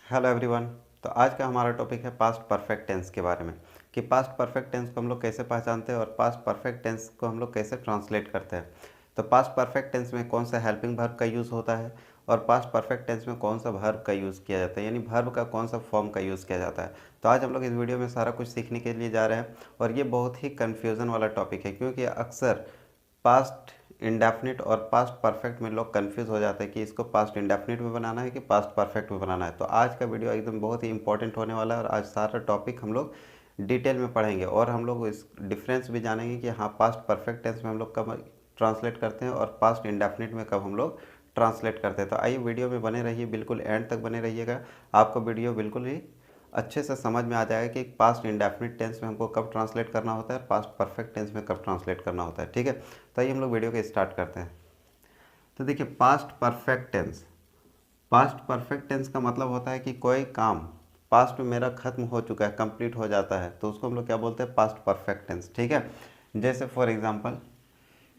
Hello everyone. तो आज का हमारा टॉपिक है पास्ट परफेक्ट टेंस के बारे में कि पास्ट परफेक्ट टेंस को हम लोग कैसे पहचानते हैं और पास्ट परफेक्ट टेंस को हम लोग कैसे ट्रांसलेट करते हैं। तो पास्ट परफेक्ट टेंस में कौन सा हेल्पिंग वर्ब का यूज़ होता है और पास्ट परफेक्ट टेंस में कौन सा वर्ब का यूज़ किया जाता है, यानी वर्ब का कौन सा फॉर्म का यूज़ किया जाता है। तो आज हम लोग इस वीडियो में सारा कुछ सीखने के लिए जा रहे हैं और ये बहुत ही कन्फ्यूज़न वाला टॉपिक है क्योंकि अक्सर पास्ट इंडेफिनिट और पास्ट परफेक्ट में लोग कंफ्यूज हो जाते हैं कि इसको पास्ट इंडेफिनिट में बनाना है कि पास्ट परफेक्ट में बनाना है। तो आज का वीडियो एकदम बहुत ही इंपॉर्टेंट होने वाला है और आज सारा टॉपिक हम लोग डिटेल में पढ़ेंगे और हम लोग इस डिफरेंस भी जानेंगे कि हाँ पास्ट परफेक्ट टेंस में हम लोग कब ट्रांसलेट करते हैं और पास्ट इंडेफिनिट में कब हम लोग ट्रांसलेट करते हैं। तो आइए वीडियो में बने रहिए, बिल्कुल एंड तक बने रहिएगा। आपको वीडियो बिल्कुल ही अच्छे से समझ में आ जाएगा कि पास्ट इंडेफिनिट टेंस में हमको कब ट्रांसलेट करना होता है और पास्ट परफेक्ट टेंस में कब ट्रांसलेट करना होता है। ठीक है, तो आइए हम लोग वीडियो को स्टार्ट करते हैं। तो देखिए, पास्ट परफेक्ट टेंस का मतलब होता है कि कोई काम पास्ट में मेरा खत्म हो चुका है, कंप्लीट हो जाता है, तो उसको हम लोग क्या बोलते हैं, पास्ट परफेक्ट टेंस। ठीक है, जैसे फॉर एग्जांपल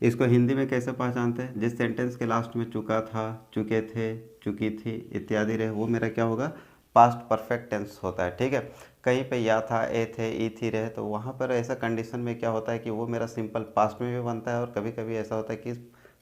इसको हिंदी में कैसे पहचानते हैं, जिस सेंटेंस के लास्ट में चुका था, चुके थे, चुकी थी इत्यादि रहे, वो मेरा क्या होगा, पास्ट परफेक्ट टेंस होता है। ठीक है, कहीं पे या था, ए थे, ई थी रहे, तो वहाँ पर ऐसा कंडीशन में क्या होता है कि वो मेरा सिंपल पास्ट में भी बनता है और कभी कभी ऐसा होता है कि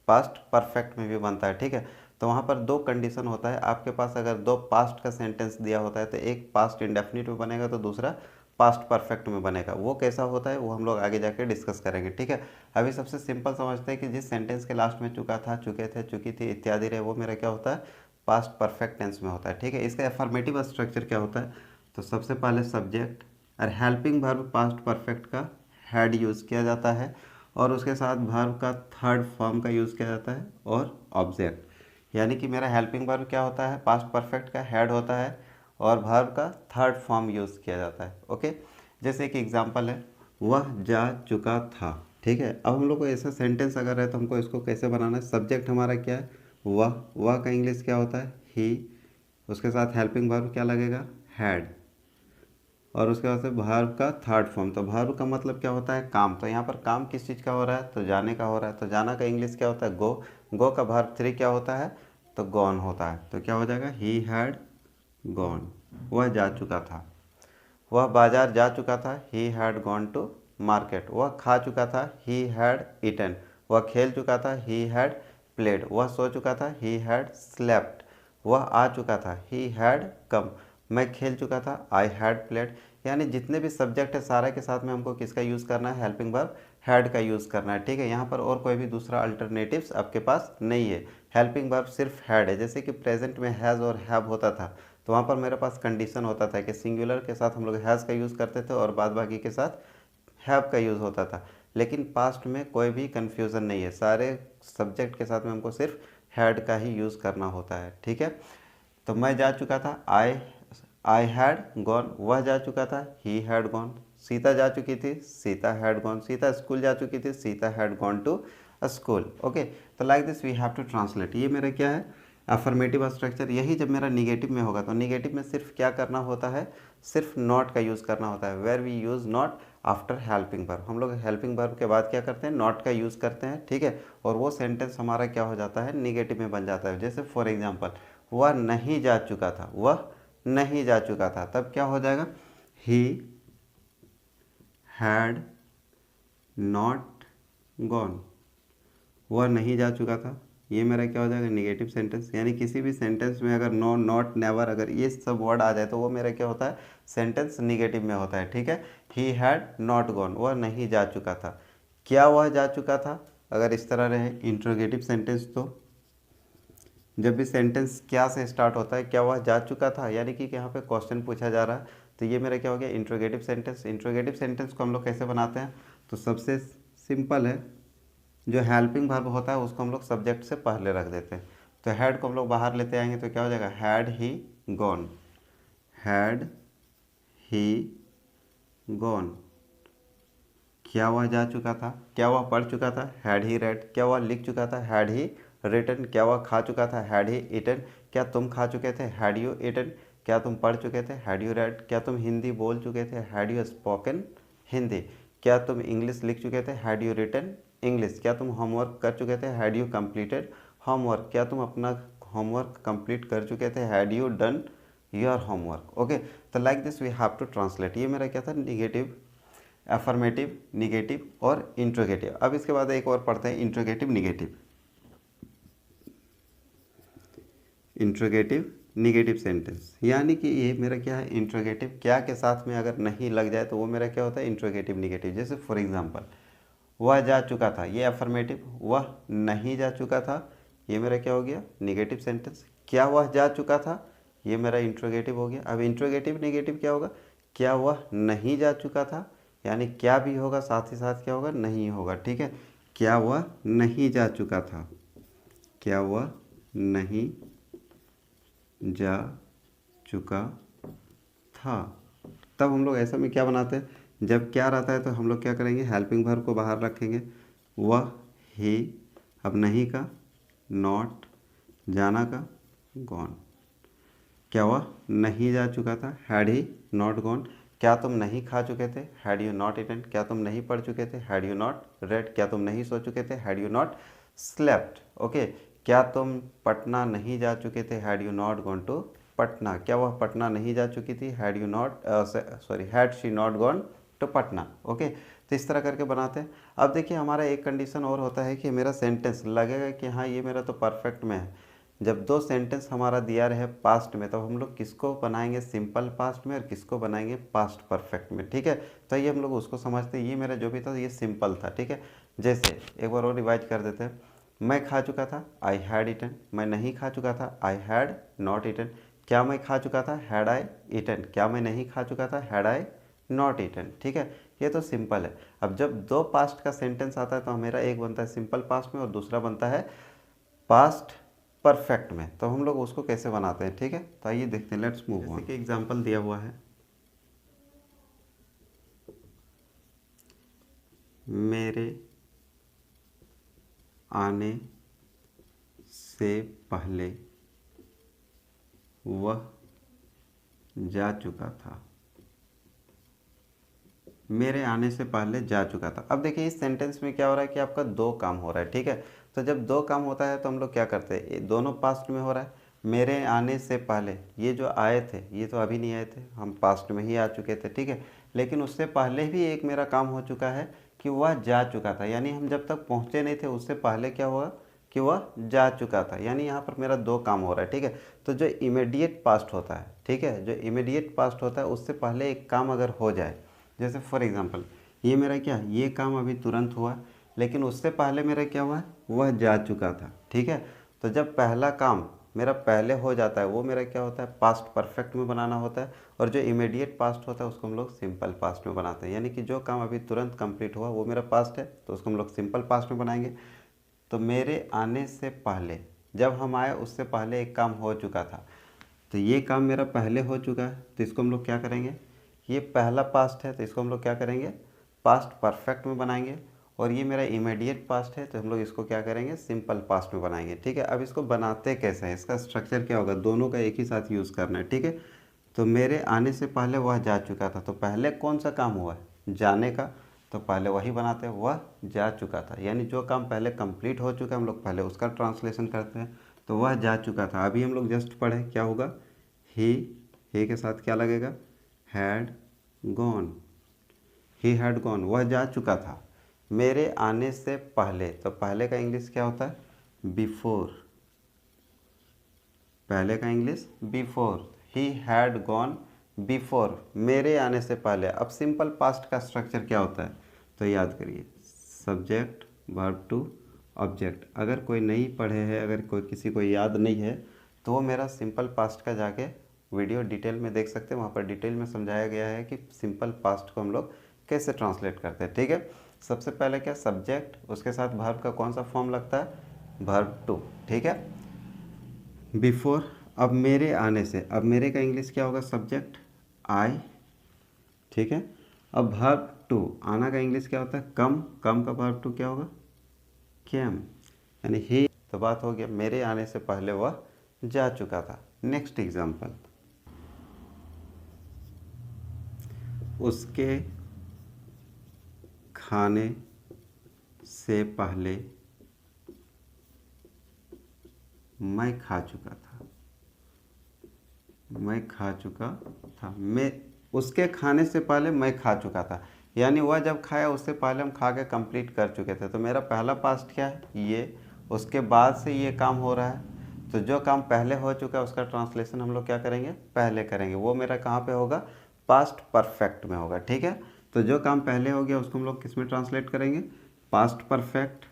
पास्ट परफेक्ट में भी बनता है। ठीक है, तो वहाँ पर दो कंडीशन होता है। आपके पास अगर दो पास्ट का सेंटेंस दिया होता है तो एक पास्ट इंडेफिनिट में बनेगा तो दूसरा पास्ट परफेक्ट में बनेगा। वो कैसा होता है वो हम लोग आगे जाके डिस्कस करेंगे। ठीक है, अभी सबसे सिंपल समझते हैं कि जिस सेंटेंस के लास्ट में चुका था, चुके थे, चुकी थी इत्यादि रहे, वो मेरा क्या होता है, पास्ट परफेक्ट टेंस में होता है। ठीक है, इसका एफर्मेटिव स्ट्रक्चर क्या होता है, तो सबसे पहले सब्जेक्ट और हेल्पिंग वर्ब पास्ट परफेक्ट का हैड यूज़ किया जाता है और उसके साथ वर्ब का थर्ड फॉर्म का यूज़ किया जाता है और ऑब्जेक्ट, यानी कि मेरा हेल्पिंग वर्ब क्या होता है, पास्ट परफेक्ट का हेड होता है और वर्ब का थर्ड फॉर्म यूज़ किया जाता है। ओके, जैसे एक एग्जांपल है, वह जा चुका था। ठीक है, अब हम लोग को ऐसा सेंटेंस अगर है तो हमको इसको कैसे बनाना है, सब्जेक्ट हमारा क्या है, वह का इंग्लिश क्या होता है, ही, उसके साथ हेल्पिंग वर्ब क्या लगेगा, हैड, और उसके बाद से वर्ब का थर्ड फॉर्म। तो वर्ब का मतलब क्या होता है, काम। तो यहाँ पर काम किस चीज़ का हो रहा है, तो जाने का हो रहा है, तो जाना का इंग्लिश क्या होता है, गो। गो का वर्ब थ्री क्या होता है, तो गॉन होता है। तो क्या हो जाएगा, ही हैड गॉन, वह जा चुका था। वह बाजार जा चुका था, he had gone to market. वह खा चुका था, ही हैड ईटन। वह खेल चुका था, ही हैड प्लेड। वह सो चुका था, ही हैड स्लेप्ट। वह आ चुका था, ही हैड कम। मैं खेल चुका था, आई हैड प्लेड। यानी जितने भी सब्जेक्ट है सारे के साथ में हमको किसका यूज़ करना है, हेल्पिंग वर्ब हैड का यूज़ करना है। ठीक है, यहाँ पर और कोई भी दूसरा अल्टरनेटिव्स आपके पास नहीं है, हेल्पिंग वर्ब सिर्फ हैड है। जैसे कि प्रेजेंट में हैज़ और हैव होता था तो वहाँ पर मेरे पास कंडीशन होता था कि सिंगुलर के साथ हम लोग हैज़ का यूज़ करते थे और बाद बाकी के साथ हैव का यूज़ होता था। लेकिन पास्ट में कोई भी कन्फ्यूज़न नहीं है, सारे सब्जेक्ट के साथ में हमको सिर्फ हैड का ही यूज़ करना होता है। ठीक है, तो मैं जा चुका था, आई हैड गॉन। वह जा चुका था, ही हैड गॉन। सीता जा चुकी थी, Sita had gone. Sita school जा चुकी थी, Sita had gone to school. Okay, तो like this we have to translate. ये मेरा क्या है, अफर्मेटिव स्ट्रक्चर। यही जब मेरा निगेटिव में होगा तो निगेटिव में सिर्फ क्या करना होता है, सिर्फ नॉट का यूज़ करना होता है, where we use not after helping verb. हम लोग हेल्पिंग वर्ब के बाद क्या करते हैं, नॉट का यूज़ करते हैं। ठीक है, और वो सेंटेंस हमारा क्या हो जाता है, निगेटिव में बन जाता है। जैसे फॉर एग्जाम्पल, वह नहीं जा चुका था, वह नहीं जा चुका था, तब क्या हो जाएगा, ही हैड नॉट गॉन। वह नहीं जा चुका था, ये मेरा क्या हो जाएगा, निगेटिव सेंटेंस। यानी किसी भी सेंटेंस में अगर नो, नॉट, नेवर, अगर ये सब वर्ड आ जाए तो वो मेरा क्या होता है, सेंटेंस निगेटिव में होता है। ठीक है, ही हैड नॉट गॉन, वह नहीं जा चुका था। क्या वह जा चुका था, अगर इस तरह रहे इंट्रोगेटिव सेंटेंस, तो जब भी सेंटेंस क्या से स्टार्ट होता है, क्या वह जा चुका था, यानी कि यहाँ पे क्वेश्चन पूछा जा रहा है, तो ये मेरा क्या हो गया, इंट्रोगेटिव सेंटेंस। इंट्रोगेटिव सेंटेंस को हम लोग कैसे बनाते हैं, तो सबसे सिंपल है, जो हेल्पिंग वर्ब होता है उसको हम लोग सब्जेक्ट से पहले रख देते हैं। तो हैड को हम लोग बाहर लेते आएंगे तो क्या हो जाएगा, had he gone, had he gone. क्या वह जा चुका था, क्या वह पढ़ चुका था, हैड ही रेड। क्या वह लिख चुका था, हैड ही रिटन। क्या वह खा चुका था, हैड ही ईटन। क्या तुम खा चुके थे, हैड यू ईटन। क्या तुम पढ़ चुके थे, हैड यू रेड। क्या तुम हिंदी बोल चुके थे, हैड यू स्पोकन हिंदी। क्या तुम इंग्लिश लिख चुके थे, हैड यू रिटन इंग्लिश। क्या तुम होमवर्क कर चुके थे, हैड यू कंप्लीटेड होमवर्क। क्या तुम अपना होमवर्क कंप्लीट कर चुके थे, had you done your homework. Okay, तो like this we have to translate. ये मेरा क्या था, निगेटिव, अफर्मेटिव, निगेटिव और इंट्रोगेटिव। अब इसके बाद एक और पढ़ते हैं, interrogative negative. Interrogative negative sentence, यानी कि ये मेरा क्या है, इंट्रोगेटिव क्या के साथ में अगर नहीं लग जाए तो वो मेरा क्या होता है, इंट्रोगेटिव निगेटिव। जैसे फॉर एग्जांपल, वह जा चुका था, ये अफर्मेटिव, वह नहीं जा चुका था, ये मेरा क्या हो गया, निगेटिव सेंटेंस। क्या वह जा चुका था, ये मेरा इंट्रोगेटिव हो गया। अब इंट्रोगेटिव निगेटिव क्या होगा, क्या वह नहीं जा चुका था, यानी क्या भी होगा साथ ही साथ क्या होगा, नहीं होगा। ठीक है, क्या वह नहीं जा चुका था, क्या वह नहीं जा चुका था। तब हम लोग ऐसा में क्या बनाते हैं, जब क्या रहता है तो हम लोग क्या करेंगे, हेल्पिंग वर्ब को बाहर रखेंगे। वह, ही, अब नहीं का, नॉट, जाना का, गॉन। क्या वह नहीं जा चुका था, हैड ही नॉट गॉन। क्या तुम नहीं खा चुके थे, हैड यू नॉट ईटन। क्या तुम नहीं पढ़ चुके थे, हैड यू नॉट रेड। क्या तुम नहीं सो चुके थे, had you not slept. Okay, क्या तुम पटना नहीं जा चुके थे, had you not gone to Patna. क्या वह पटना नहीं जा चुकी थी, had you not had she not gone to Patna. Okay, तो इस तरह करके बनाते हैं। अब देखिए हमारा एक कंडीशन और होता है कि मेरा सेंटेंस लगेगा कि हाँ ये मेरा तो परफेक्ट में है। जब दो सेंटेंस हमारा दिया रहे पास्ट में, तो हम लोग किसको बनाएंगे सिंपल पास्ट में और किसको बनाएंगे पास्ट परफेक्ट में। ठीक है, तो ये हम लोग उसको समझते हैं। ये मेरा जो भी था ये सिंपल था। ठीक है, जैसे एक बार और रिवाइज कर देते हैं। मैं खा चुका था, आई हैड ईटन। मैं नहीं खा चुका था, आई हैड नॉट ईटन। क्या मैं खा चुका था, हैड आई ईटन। क्या मैं नहीं खा चुका था, हैड आई नॉट ईटन। ठीक है, ये तो सिंपल है। अब जब दो पास्ट का सेंटेंस आता है तो मेरा एक बनता है सिंपल पास्ट में और दूसरा बनता है पास्ट परफेक्ट में। तो हम लोग उसको कैसे बनाते हैं, ठीक है, तो आइए देखते हैं, लेट्स मूव ऑन। जैसे कि एग्जांपल दिया हुआ है, मेरे आने से पहले वह जा चुका था। मेरे आने से पहले जा चुका था। अब देखिए इस सेंटेंस में क्या हो रहा है कि आपका दो काम हो रहा है। ठीक है, तो जब दो काम होता है तो हम लोग क्या करते हैं, ये दोनों पास्ट में हो रहा है। मेरे आने से पहले, ये जो आए थे ये तो अभी नहीं आए थे, हम पास्ट में ही आ चुके थे। ठीक है, लेकिन उससे पहले भी एक मेरा काम हो चुका है कि वह जा चुका था, यानी हम जब तक पहुँचे नहीं थे उससे पहले क्या हुआ कि वह जा चुका था। यानी यहाँ पर मेरा दो काम हो रहा है। ठीक है, तो जो इमीडिएट पास्ट होता है, ठीक है, जो इमीडिएट पास्ट होता है उससे पहले एक काम अगर हो जाए, जैसे फॉर एग्जांपल ये मेरा क्या, ये काम अभी तुरंत हुआ, लेकिन उससे पहले मेरा क्या हुआ, वह जा चुका था। ठीक है, तो जब पहला काम मेरा पहले हो जाता है वो मेरा क्या होता है, पास्ट परफेक्ट में बनाना होता है। और जो इमीडिएट पास्ट होता है उसको हम लोग सिंपल पास्ट में बनाते हैं। यानी कि जो काम अभी तुरंत कंप्लीट हुआ वो मेरा पास्ट है तो उसको हम लोग सिंपल पास्ट में बनाएंगे। तो मेरे आने से पहले, जब हम आए उससे पहले एक काम हो चुका था, तो ये काम मेरा पहले हो चुका है तो इसको हम लोग क्या करेंगे, ये पहला पास्ट है तो इसको हम लोग क्या करेंगे, पास्ट परफेक्ट में बनाएंगे। और ये मेरा इमीडिएट पास्ट है तो हम लोग इसको क्या करेंगे, सिंपल पास्ट में बनाएंगे। ठीक है, अब इसको बनाते कैसे हैं, इसका स्ट्रक्चर क्या होगा, दोनों का एक ही साथ यूज़ करना है। ठीक है, तो मेरे आने से पहले वह जा चुका था, तो पहले कौन सा काम हुआ है, जाने का, तो पहले वही बनाते हैं, वह जा चुका था। यानी जो काम पहले कंप्लीट हो चुका है हम लोग पहले उसका ट्रांसलेशन करते हैं। तो वह जा चुका था, अभी हम लोग जस्ट पढ़े, क्या होगा, ही के साथ क्या लगेगा, had gone, he had gone, वह जा चुका था। मेरे आने से पहले, तो पहले का इंग्लिश क्या होता है, बिफोर, पहले का English before, he had gone before, मेरे आने से पहले। अब सिंपल पास्ट का स्ट्रक्चर क्या होता है, तो याद करिए, सब्जेक्ट वर्ब टू ऑब्जेक्ट। अगर कोई नहीं पढ़े हैं, अगर कोई किसी को याद नहीं है तो वो मेरा सिंपल पास्ट का जाके वीडियो डिटेल में देख सकते हैं, वहाँ पर डिटेल में समझाया गया है कि सिंपल पास्ट को हम लोग कैसे ट्रांसलेट करते हैं। ठीक है, सबसे पहले क्या, सब्जेक्ट, उसके साथ वर्ब का कौन सा फॉर्म लगता है, वर्ब टू। ठीक है, बिफोर, अब मेरे आने से, अब मेरे का इंग्लिश क्या होगा, सब्जेक्ट आई। ठीक है, अब वर्ब टू, आना का इंग्लिश क्या होता है, कम, कम का वर्ब टू क्या होगा, केम, यानी ही। तो बात हो गया, मेरे आने से पहले वह जा चुका था। नेक्स्ट एग्जांपल, उसके खाने से पहले मैं खा चुका था। मैं खा चुका था, मैं उसके खाने से पहले मैं खा चुका था, यानी वह जब खाया उससे पहले हम खा के कंप्लीट कर चुके थे। तो मेरा पहला पास्ट क्या है, ये, उसके बाद से ये काम हो रहा है। तो जो काम पहले हो चुका है उसका ट्रांसलेशन हम लोग क्या करेंगे, पहले करेंगे। वो मेरा कहाँ पे होगा, पास्ट परफेक्ट में होगा। ठीक है, तो जो काम पहले हो गया उसको हम लोग किस में ट्रांसलेट करेंगे, पास्ट परफेक्ट,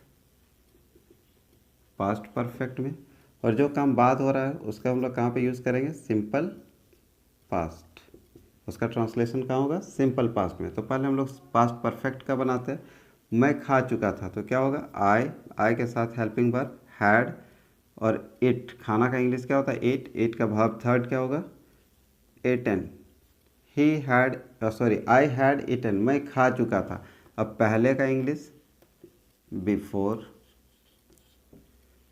पास्ट परफेक्ट में। और जो काम बाद हो रहा है उसका हम लोग कहाँ पे यूज़ करेंगे, सिंपल पास्ट। उसका ट्रांसलेशन कहाँ होगा, सिंपल पास्ट में। तो पहले हम लोग पास्ट परफेक्ट का बनाते हैं। मैं खा चुका था तो क्या होगा, आई के साथ हेल्पिंग वर्ब हैड, और इट, खाना का इंग्लिश क्या होता है, इट का वर्ब थर्ड क्या होगा, Eton. He had, sorry, I had eaten, मैं खा चुका था। अब पहले का इंग्लिश बिफोर,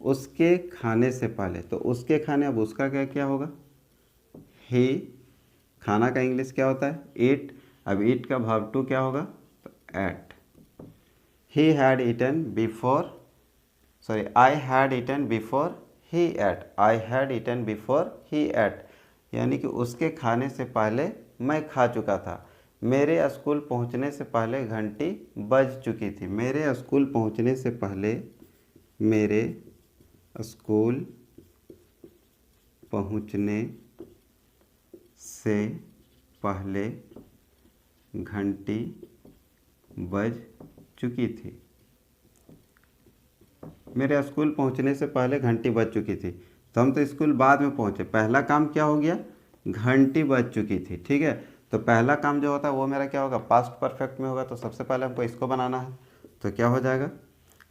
उसके खाने से पहले, तो उसके खाने, अब उसका क्या क्या होगा, ही, खाना का इंग्लिश क्या होता है, ईट। अब ईट का वर्ब टू क्या होगा, तो ate. He had eaten before, sorry, I had eaten before he ate, I had eaten before he ate, यानी कि उसके खाने से पहले मैं खा चुका था। मेरे स्कूल पहुंचने से पहले घंटी बज चुकी थी। मेरे स्कूल पहुंचने से पहले, मेरे स्कूल पहुंचने से पहले घंटी बज चुकी थी। मेरे स्कूल पहुंचने से पहले घंटी बज चुकी थी। तो हम तो स्कूल बाद में पहुंचे, पहला काम क्या हो गया, घंटी बज चुकी थी। ठीक है, तो पहला काम जो होता है वो मेरा क्या होगा, पास्ट परफेक्ट में होगा। तो सबसे पहले हमको इसको बनाना है, तो क्या हो जाएगा,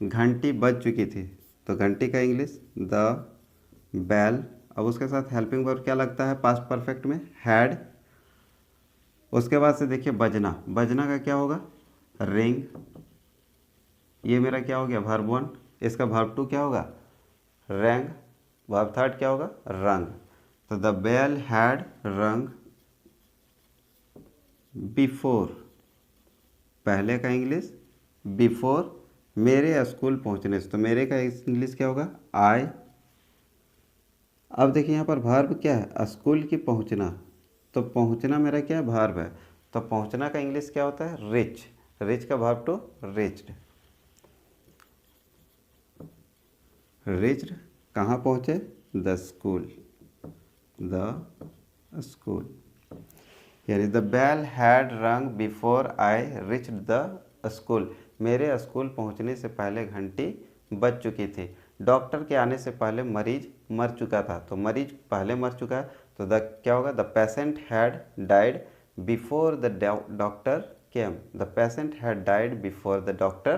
घंटी बज चुकी थी। तो घंटी का इंग्लिश द बेल। अब उसके साथ हेल्पिंग वर्ब क्या लगता है पास्ट परफेक्ट में, हैड। उसके बाद से देखिए बजना, बजना का क्या होगा, रिंग। ये मेरा क्या हो गया, वर्ब वन। इसका वर्ब टू क्या होगा, रैंग। वर्ब थर्ड क्या होगा, रंग। तो the bell had rung before, पहले का इंग्लिश बिफोर मेरे स्कूल पहुंचने से, तो मेरे का इंग्लिश क्या होगा, आई। अब देखिए यहाँ पर वर्ब क्या है, स्कूल की पहुंचना, तो पहुंचना मेरा क्या है, वर्ब है। तो पहुंचना का इंग्लिश क्या होता है, रिच। रिच का वर्ब टू रिच्ड। रिच्ड कहाँ पहुँचे, द स्कूल, द स्कूल, यानी the bell had rung before I reached the school. मेरे स्कूल पहुंचने से पहले घंटी बज चुकी थी। डॉक्टर के आने से पहले मरीज मर चुका था। तो मरीज पहले मर चुका है, तो द क्या होगा, the patient had died before the doctor came. The patient had died before the doctor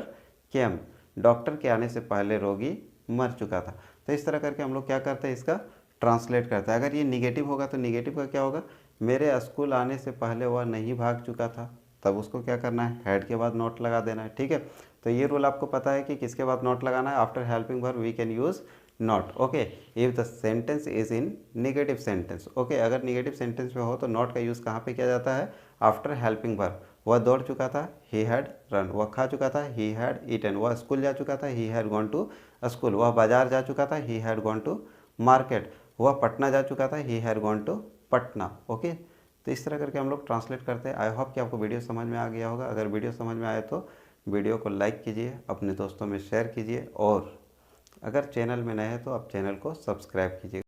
came. Doctor के आने से पहले रोगी मर चुका था। तो इस तरह करके हम लोग क्या करते हैं, इसका ट्रांसलेट करता है। अगर ये निगेटिव होगा तो निगेटिव का क्या होगा, मेरे स्कूल आने से पहले वह नहीं भाग चुका था। तब उसको क्या करना है, हेड के बाद नोट लगा देना है। ठीक है, तो ये रूल आपको पता है कि किसके बाद नोट लगाना है, after helping verb we can use not. Okay, if the sentence is in negative sentence. Okay, अगर निगेटिव सेंटेंस में हो तो नॉट का यूज़ कहाँ पे किया जाता है, आफ्टर हेल्पिंग वर्ब। वह दौड़ चुका था, ही हैड रन। वह खा चुका था, ही हैड ईटन। वह स्कूल जा चुका था, he had gone to school. वह बाजार जा चुका था, he had gone to market. वह पटना जा चुका था, he had gone to Patna. Okay, तो इस तरह करके हम लोग ट्रांसलेट करते हैं। आई होप कि आपको वीडियो समझ में आ गया होगा। अगर वीडियो समझ में आए तो वीडियो को लाइक कीजिए, अपने दोस्तों में शेयर कीजिए, और अगर चैनल में नए हैं तो आप चैनल को सब्सक्राइब कीजिएगा।